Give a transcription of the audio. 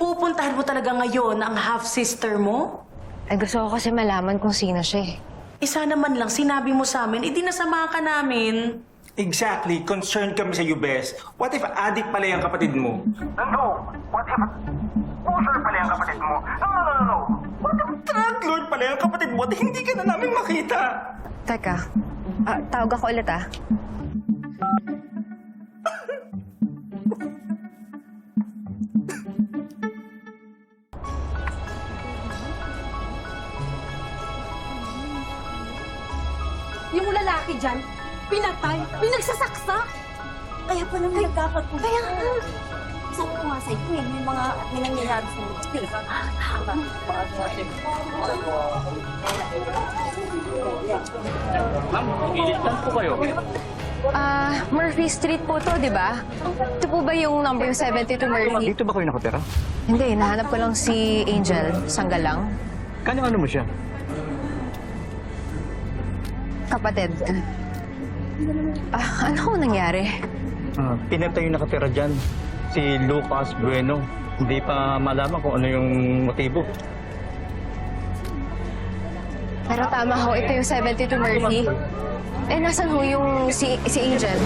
Pupuntahan mo talaga ngayon ang half-sister mo? Ay, gusto ko kasi malaman kung sino siya eh. Isa naman lang, sinabi mo sa amin, dinasama ka namin. Exactly. Concerned kami sa iyo, Bes. What if adik pala yung kapatid mo? No. What if pusher pala yung kapatid mo? No. What if drug lord pala yung kapatid mo at hindi ka na namin makita? Teka, tawag ako ulit ah. Yung lalaki dyan, pinatay, pinagsasaksak. Kaya pa naman nagkakatulog. Kaya nga. Sabi ko nga sa iyo, may nangyayari sa mga. Ma'am, ilan po kayo? Murphy Street po to, di ba? Ito po ba yung number 72 Murphy? Dito ba kayo nakatira? Hindi, nahanap ko lang si Angel, Sanggalang. Kano mo siya? Kapatid. Ano ko nangyari? Pinatay yung nakatira dyan. Si Lucas Bueno. Hindi pa malaman kung ano yung motibo. Pero tama ho, ito yung 72 Murphy. Eh, nasan ho yung si Angel?